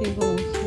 이거 옷을.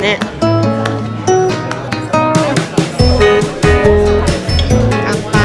네. 깜빡.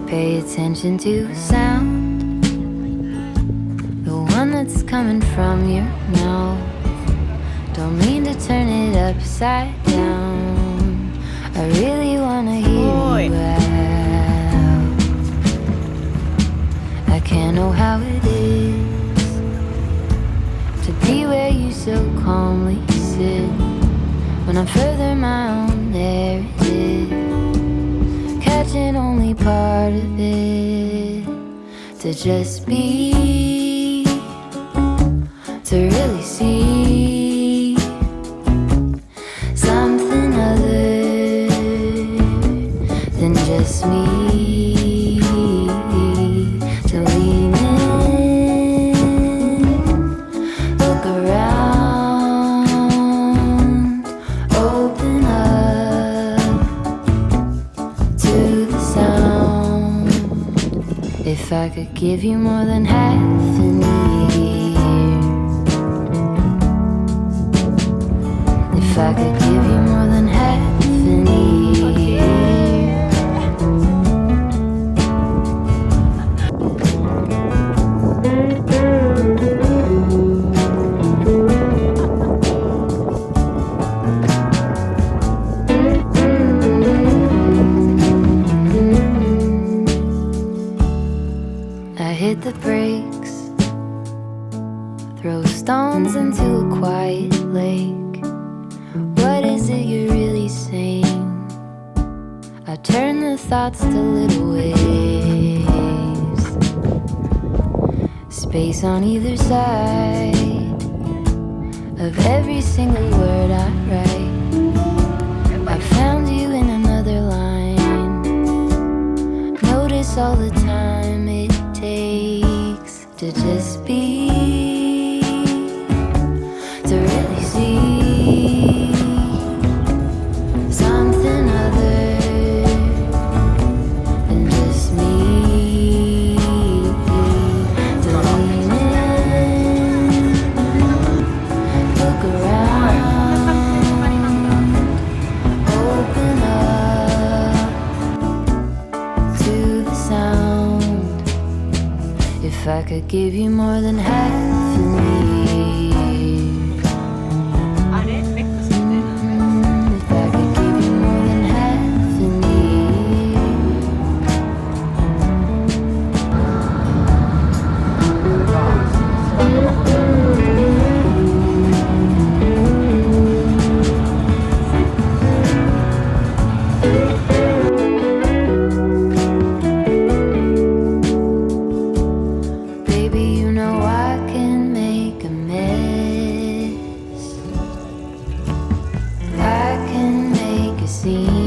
Pay attention to the sound, the one that's coming from your mouth. Don't mean to turn it upside down. I really wanna hear you out. I can't know how it is to be where you so calmly sit. When I'm further my own, there it is. Catching only part of it. To just be, to really see something other than just me. To lean in, look around, open up to the sound. If I could give you more than half an ear, if I could give you more than half an ear. I hit the brakes, throw stones into a quiet lake. What is it you're really saying? I turn the thoughts to little waves, space on either side of every single word I write. I found you in another line. Notice all the time it takes to just be, to really see something other than just me. To lean in, look around, open up to the sound. If I could give you more than half of me, if I could give you more than half of me. Baby, you know I can make a mess. I can make a scene.